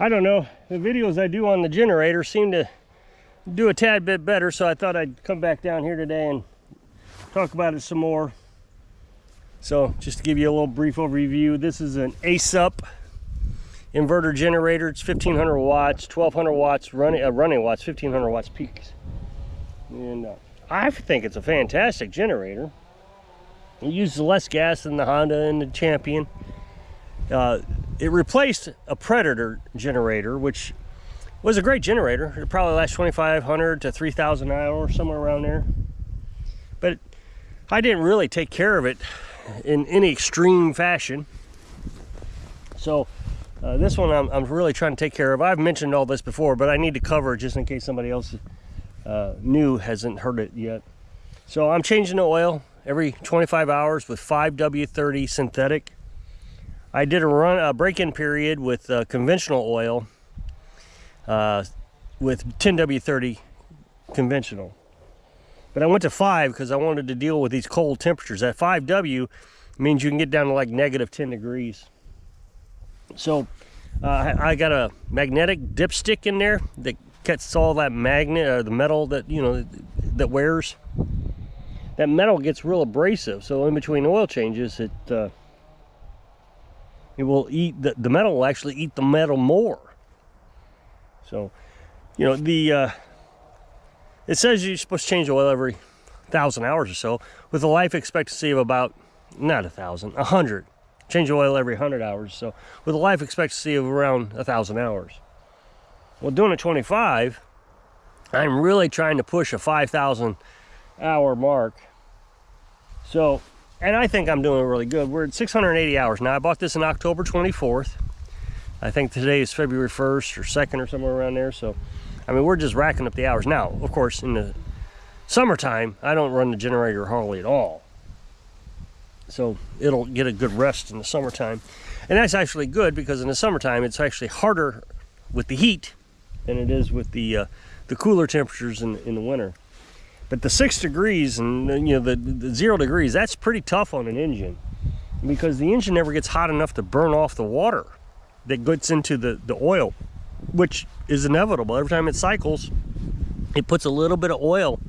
I don't know, the videos I do on the generator seem to do a tad bit better, so I thought I'd come back down here today and talk about it some more. So just to give you a little brief overview, this is an ACE-up inverter generator. It's 1500 watts, 1200 watts running watts, 1500 watts peaks. And I think it's a fantastic generator. It uses less gas than the Honda and the Champion. It replaced a Predator generator, which was a great generator. It probably lasts 2,500 to 3,000 hours, somewhere around there. But I didn't really take care of it in any extreme fashion. So this one I'm really trying to take care of. I've mentioned all this before, but I need to cover it just in case somebody else new hasn't heard it yet. So I'm changing the oil every 25 hours with 5W30 synthetic. I did a break-in period with conventional oil with 10W30 conventional. But I went to 5 because I wanted to deal with these cold temperatures. At 5W means you can get down to like -10 degrees. So I got a magnetic dipstick in there that cuts all that magnet or the metal that, you know, that wears. That metal gets real abrasive, so in between oil changes it will eat the metal will actually eat the metal more. So, you know, it says you're supposed to change the oil every 1,000 hours or so, with a life expectancy of about, not 1,000, 100. Change the oil every 100 hours, so with a life expectancy of around 1,000 hours. Well, doing a 25, I'm really trying to push a 5,000 hour mark. So, and I think I'm doing really good. We're at 680 hours now. I bought this on October 24th. I think today is February 1st or 2nd or somewhere around there. So, I mean, we're just racking up the hours. Now, of course, in the summertime, I don't run the generator hardly at all. So it'll get a good rest in the summertime. And that's actually good because in the summertime, it's actually harder with the heat than it is with the cooler temperatures in the winter. But the 6 degrees and, you know, the 0 degrees, that's pretty tough on an engine because the engine never gets hot enough to burn off the water that gets into the oil, which is inevitable. Every time it cycles, it puts a little bit of oil,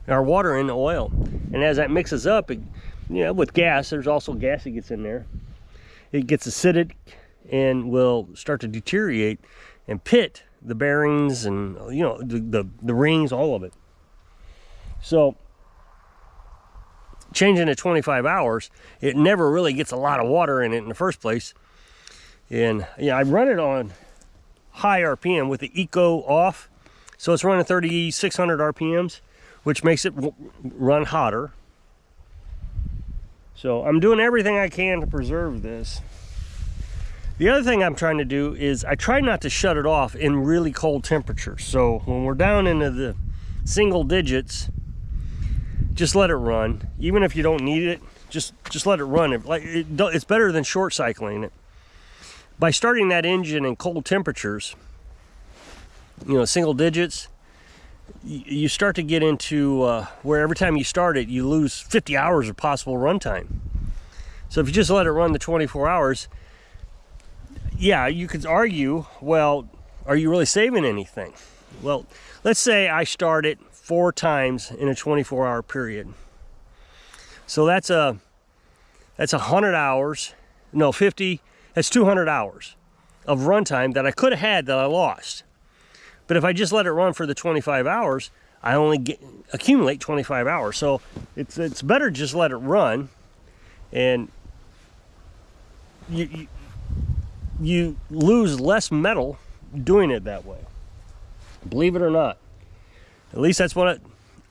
or water in the oil. And as that mixes up, with gas, there's also gas that gets in there. It gets acidic and will start to deteriorate and pit the bearings and, you know, the rings, all of it. So changing to 25 hours, it never really gets a lot of water in it in the first place. And yeah, I run it on high RPM with the Eco off. So it's running 3,600 RPMs, which makes it run hotter. So I'm doing everything I can to preserve this. The other thing I'm trying to do is I try not to shut it off in really cold temperatures. So when we're down into the single digits, just let it run. Even if you don't need it, just let it run. It's better than short cycling it. By starting that engine in cold temperatures, you know, single digits, you start to get into where every time you start it, you lose 50 hours of possible runtime. So if you just let it run the 24 hours, yeah, you could argue, well, are you really saving anything? Well, let's say I start it 4 times in a 24-hour period. So that's 100 hours, no, 50, that's 200 hours of runtime that I could have had that I lost. But if I just let it run for the 25 hours, I only accumulate 25 hours. So it's better just let it run, and you lose less metal doing it that way. Believe it or not. At least that's what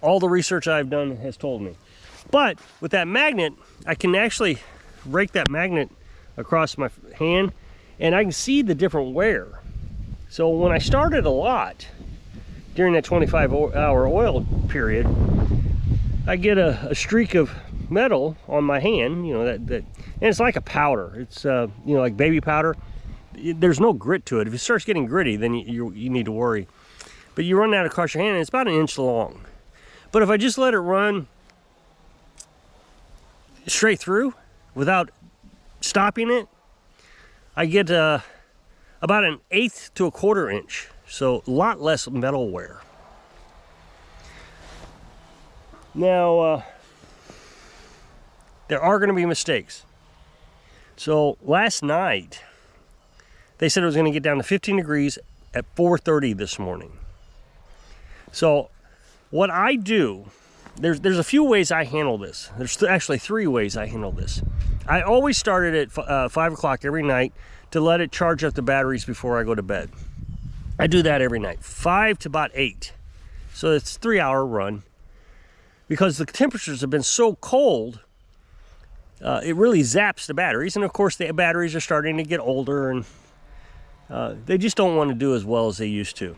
all the research I've done has told me. But with that magnet, I can actually rake that magnet across my hand, and I can see the different wear. So when I started a lot during that 25-hour oil period, I get a streak of metal on my hand, you know, and it's like a powder. It's you know, like baby powder. There's no grit to it. If it starts getting gritty, then you need to worry. But you run that across your hand, and it's about 1 inch long. But if I just let it run straight through without stopping it, I get about 1/8 to 1/4 inch. So a lot less metal wear. Now, there are going to be mistakes. So last night, they said it was going to get down to 15 degrees at 4:30 this morning. So what I do, there's a few ways I handle this. There's actually 3 ways I handle this. I always start it at 5 o'clock every night to let it charge up the batteries before I go to bed. I do that every night, 5 to about 8. So it's a 3-hour run. Because the temperatures have been so cold, it really zaps the batteries. And of course, the batteries are starting to get older, and they just don't want to do as well as they used to.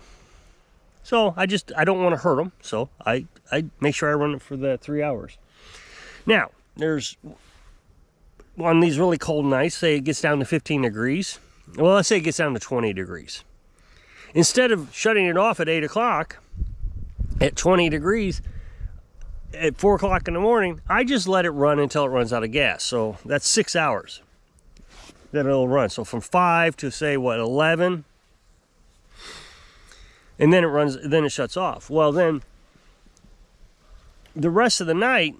So I don't want to hurt them. So I make sure I run it for the 3 hours. Now, there's on these really cold nights, say it gets down to 15 degrees. Well, let's say it gets down to 20 degrees. Instead of shutting it off at 8 o'clock at 20 degrees, at 4 o'clock in the morning, I just let it run until it runs out of gas. So that's 6 hours that it'll run. So from 5 to say, 11? And then then it shuts off. Well, then the rest of the night,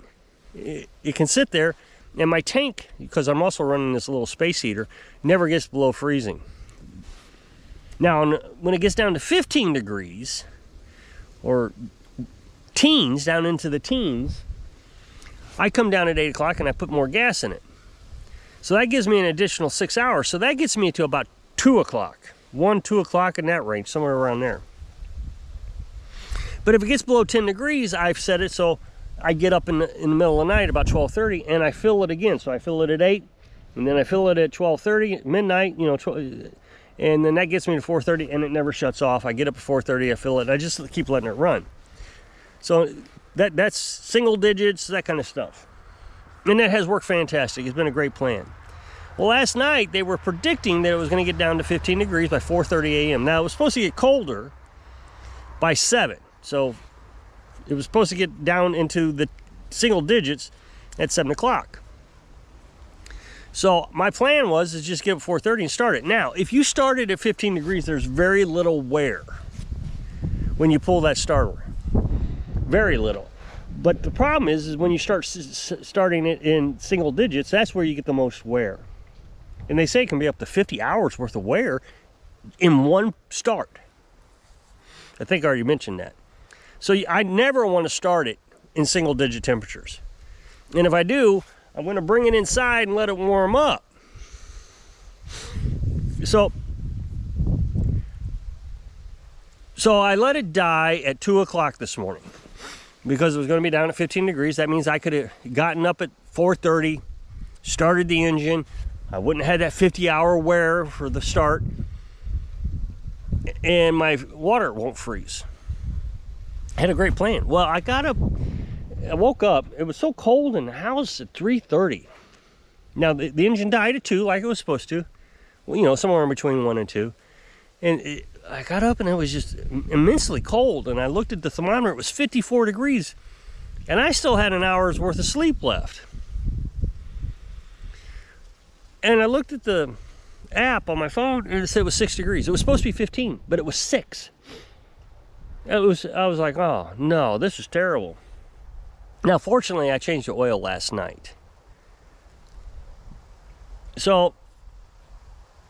it can sit there, and my tank, because I'm also running this little space heater, never gets below freezing. Now, when it gets down to 15 degrees, or teens, down into the teens, I come down at 8 o'clock and I put more gas in it. So that gives me an additional 6 hours. So that gets me to about 2 o'clock. 2 o'clock in that range, somewhere around there. But if it gets below 10 degrees, I've set it so I get up in the middle of the night about 12:30 and I fill it again. So I fill it at 8, and then I fill it at 12:30, midnight, and then that gets me to 4:30, and it never shuts off. I get up at 4:30, I fill it, and I just keep letting it run. So that's single digits, that kind of stuff. And that has worked fantastic. It's been a great plan. Well, last night they were predicting that it was going to get down to 15 degrees by 4:30 a.m. Now, it was supposed to get colder by 7. So it was supposed to get down into the single digits at 7 o'clock. So my plan was to just get up 4:30 and start it. Now, if you started at 15 degrees, there's very little wear when you pull that starter. Very little. But the problem is when you start starting it in single digits, that's where you get the most wear. And they say it can be up to 50 hours worth of wear in one start. I think I already mentioned that. So I never want to start it in single digit temperatures. And if I do, I'm going to bring it inside and let it warm up. So I let it die at 2 o'clock this morning, because it was going to be down at 15 degrees. That means I could have gotten up at 4:30, started the engine. I wouldn't have had that 50-hour wear for the start, and my water won't freeze. I had a great plan. Well, I woke up. It was so cold in the house at 3:30. Now, the engine died at 2 like it was supposed to. Well, somewhere in between 1 and 2. And I got up and it was just immensely cold. And I looked at the thermometer. It was 54 degrees. And I still had an hour's worth of sleep left. And I looked at the app on my phone and it said it was 6 degrees. It was supposed to be 15, but it was 6. I was like, oh, no, this is terrible. Now, fortunately, I changed the oil last night. So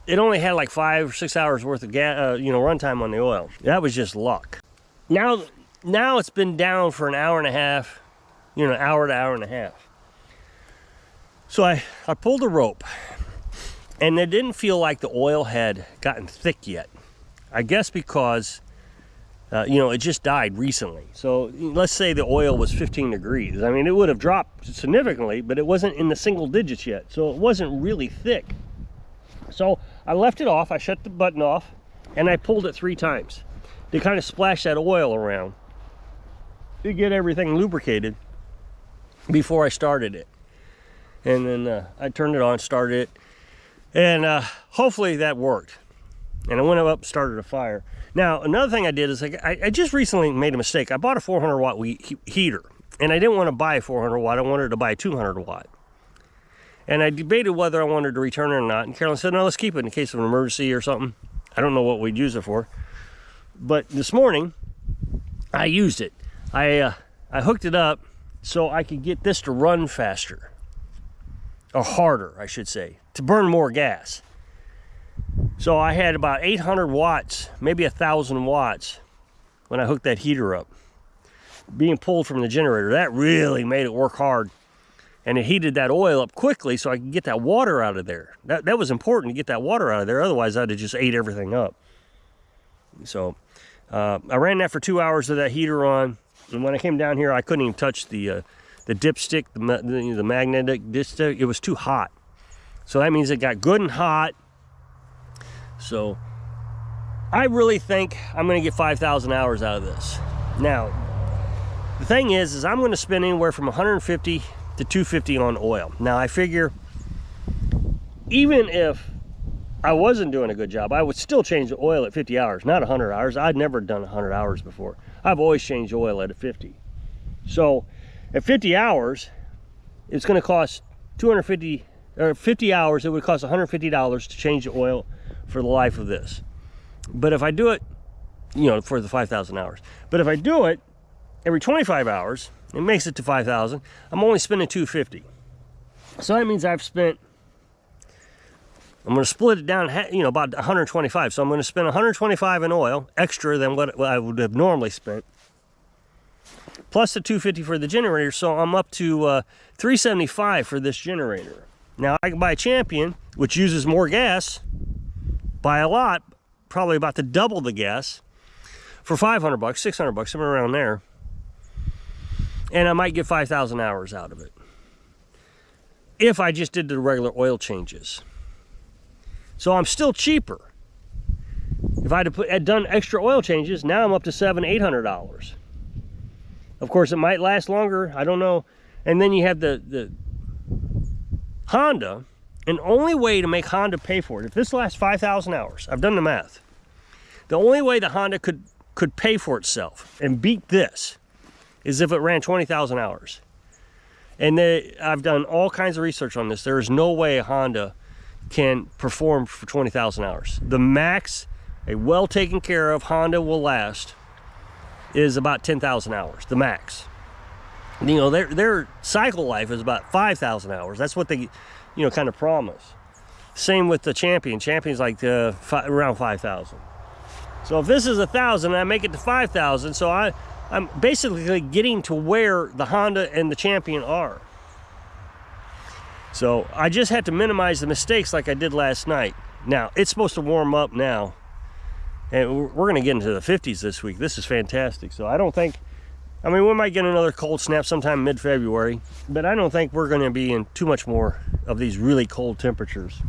it only had like 5 or 6 hours worth of runtime on the oil. That was just luck. Now it's been down for an hour and a half, hour to hour and a half. So I pulled the rope, and it didn't feel like the oil had gotten thick yet. I guess because it just died recently. So let's say the oil was 15 degrees. I mean, it would have dropped significantly, but it wasn't in the single digits yet. So it wasn't really thick. So I left it off, I shut the button off, and I pulled it 3 times to kind of splash that oil around to get everything lubricated before I started it. And then I turned it on, started it, and hopefully that worked. And I went up, started a fire. Now, another thing I did is I just recently made a mistake. I bought a 400 watt heater, and I didn't want to buy a 400 watt. I wanted to buy a 200 watt. And I debated whether I wanted to return it or not. And Carolyn said, no, let's keep it in case of an emergency or something. I don't know what we'd use it for. But this morning, I used it. I hooked it up so I could get this to run faster. Or harder, I should say. To burn more gas. So I had about 800 watts, maybe 1,000 watts, when I hooked that heater up, being pulled from the generator. That really made it work hard. And it heated that oil up quickly so I could get that water out of there. That was important to get that water out of there. Otherwise, I'd have just ate everything up. So I ran that for 2 hours with that heater on. And when I came down here, I couldn't even touch the dipstick, the magnetic dipstick. It was too hot. So that means it got good and hot. So I really think I'm going to get 5,000 hours out of this. Now, the thing is I'm going to spend anywhere from 150 to 250 on oil. Now, I figure even if I wasn't doing a good job, I would still change the oil at 50 hours, not 100 hours. I'd never done 100 hours before. I've always changed oil at 50. So at 50 hours, it's going to cost 250, or 50 hours, it would cost $150 to change the oil for the life of this. But if I do it, you know, for the 5,000 hours. But if I do it every 25 hours, it makes it to 5,000. I'm only spending 250. So that means I've spent, I'm going to split it down, you know, about 125. So I'm going to spend 125 in oil, extra than what I would have normally spent, plus the 250 for the generator. So I'm up to 375 for this generator. Now I can buy a Champion, which uses more gas by a lot, probably about to double the gas, for 500 bucks, 600 bucks, somewhere around there. And I might get 5,000 hours out of it if I just did the regular oil changes. So I'm still cheaper. If I had done extra oil changes, now I'm up to $700-800. Of course, it might last longer. I don't know. And then you have the Honda. And the only way to make Honda pay for it, if this lasts 5,000 hours, I've done the math. The only way the Honda could pay for itself and beat this is if it ran 20,000 hours. And I've done all kinds of research on this. There is no way a Honda can perform for 20,000 hours. The max a well taken care of Honda will last is about 10,000 hours, the max. You know, their cycle life is about 5,000 hours. That's what they, you know, kind of promise. Same with the Champion. Champion's like around 5,000. So if this is 1,000 and I make it to 5,000, so I'm basically getting to where the Honda and the Champion are. So I just had to minimize the mistakes like I did last night. Now, it's supposed to warm up now. And we're going to get into the 50s this week. This is fantastic. So I don't think, I mean, we might get another cold snap sometime mid-February, but I don't think we're going to be in too much more of these really cold temperatures.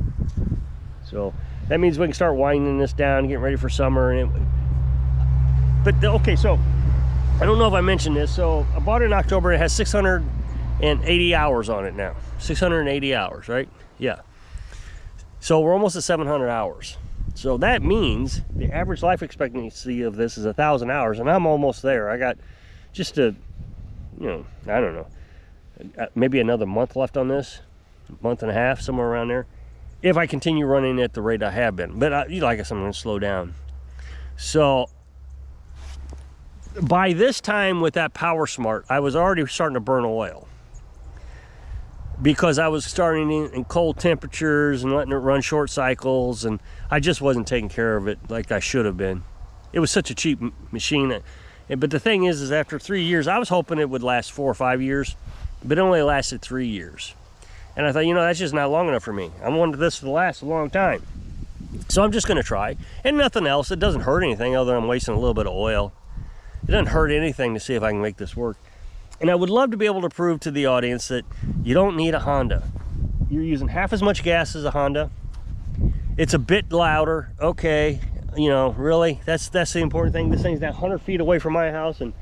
So that means we can start winding this down, getting ready for summer. Okay, so I don't know if I mentioned this. So I bought it in October. It has 680 hours on it now. 680 hours, right? Yeah. So we're almost at 700 hours. So that means the average life expectancy of this is 1,000 hours, and I'm almost there. I got just I don't know, maybe another month left on this, month and a half, somewhere around there, if I continue running at the rate I have been. But like I said, I'm going to slow down. So by this time with that Power Smart, I was already starting to burn oil, because I was starting in cold temperatures and letting it run short cycles, and I just wasn't taking care of it like I should have been. It was such a cheap machine. But the thing is after 3 years, I was hoping it would last 4 or 5 years, but it only lasted 3 years. And I thought, you know, that's just not long enough for me. I wanted this to last a long time. So I'm just going to try. And nothing else. It doesn't hurt anything other than I'm wasting a little bit of oil. It doesn't hurt anything to see if I can make this work. And I would love to be able to prove to the audience that you don't need a Honda. You're using half as much gas as a Honda. It's a bit louder. Okay, you know, really, that's the important thing. This thing's now 100 feet away from my house, and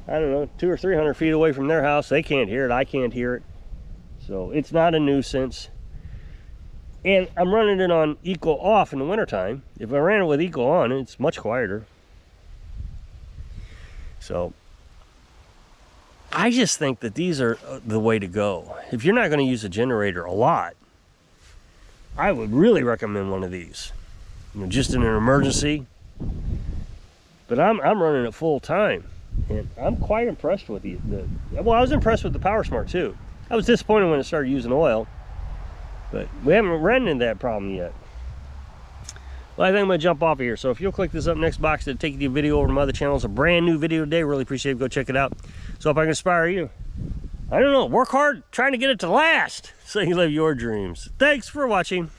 I don't know, 200 or 300 feet away from their house. They can't hear it. I can't hear it. So it's not a nuisance. And I'm running it on eco off in the wintertime. If I ran it with eco on, it's much quieter. So I just think that these are the way to go. If you're not going to use a generator a lot, I would really recommend one of these. you know, just in an emergency. But I'm running it full time, and I'm quite impressed with well, I was impressed with the Power Smart too. I was disappointed when it started using oil, but we haven't run into that problem yet. Well, I think I'm gonna jump off of here. So if you'll click this up next box to take you a video over to my other channel, it's a brand new video today. Really appreciate it. Go check it out. So if I can inspire you, I don't know, work hard trying to get it to last so you live your dreams. Thanks for watching.